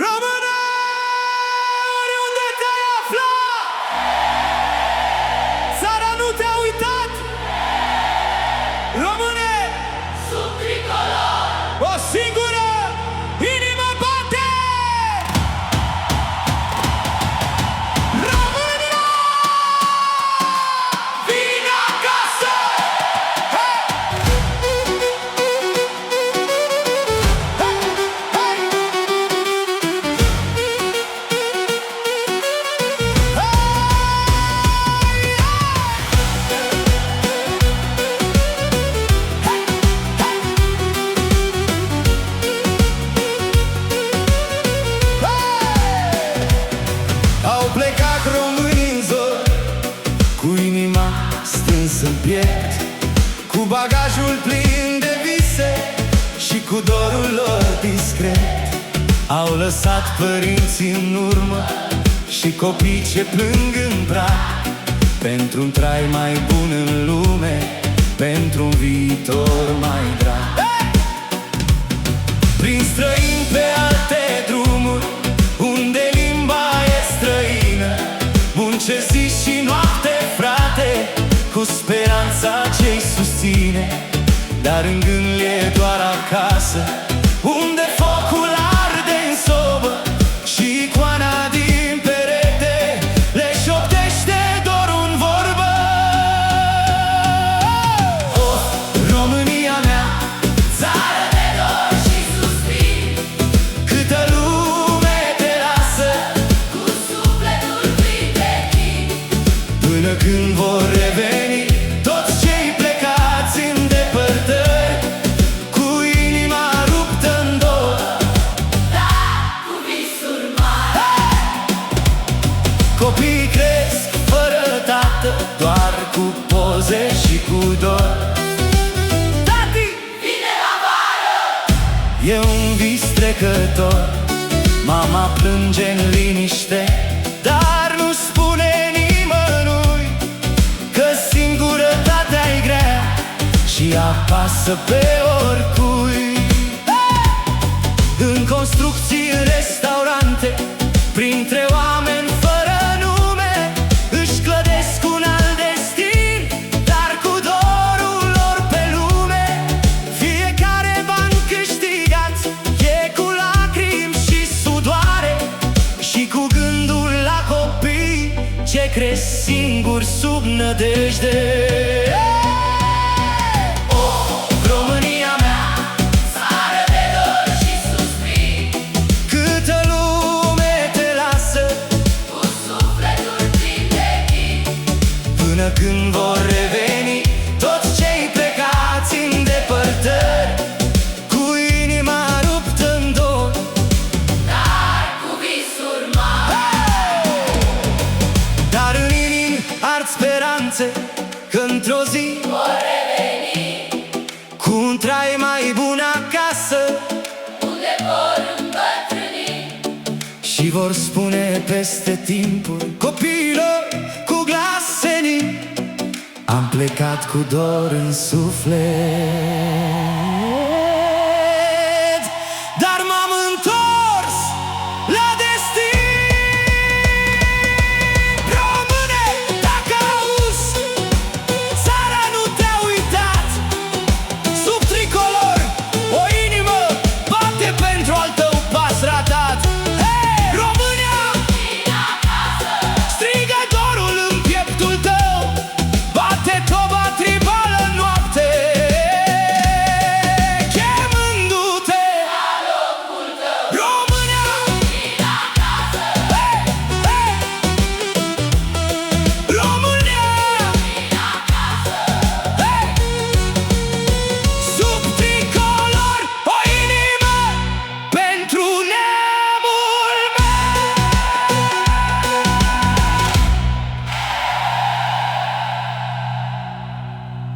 Române, oriunde te-ai afla, țara nu te-a uitat. Române, Sub tricolor, o singură inimă bate. România, vine acasă! Au plecat românii în zor, cu inima strânsă în piept, cu bagajul plin de vise și cu dorul lor discret. Au lăsat părinții în urmă și copii ce plâng în brac, pentru un trai mai bun în lume, pentru un viitor mai drag. Prin străini pe alte drumuri, unde limba e străină, muncesc zi și noapte, frate, cu speranța ce-i susține. Dar în gând e doar acasă, unde focul arde în sobă și icoana din perete le șoptește doar în vorbă. Oh, România mea, Țară de dor și suspin, câtă lume te lasă, cu sufletul plin de chin. până când vor reveni toți cei plecați în depărtări, cu inima ruptă în două, Dar cu visuri mari, copiii cresc fără tată, doar cu poze și cu dor. Tati! vine la vară, E un vis trecător, mama plânge în liniște, dar nu spune nimănui că singurătatea-i grea și apasă pe oricui. În construcții, în restaurante, printre oameni fără nume, își clădesc un alt destin, dar cu dorul lor pe lume. Fiecare ban câștigat e cu lacrimi și sudoare, și cu gândul la copii ce cresc singuri sub nădejde. Oh, România mea, țară de dor și suspin, câtă lume te lasă, cu sufletul plin de chin. până când vor reveni toți cei plecați în depărtări, cu inima ruptă în două. Dar cu visuri mari, Dar în inimi ard speranțe că într-o zi vor reveni, cu un trai mai bun acasă, unde vor îmbătrâni. și vor spune peste timpuri copiilor cu glas senin: am plecat cu dor în suflet.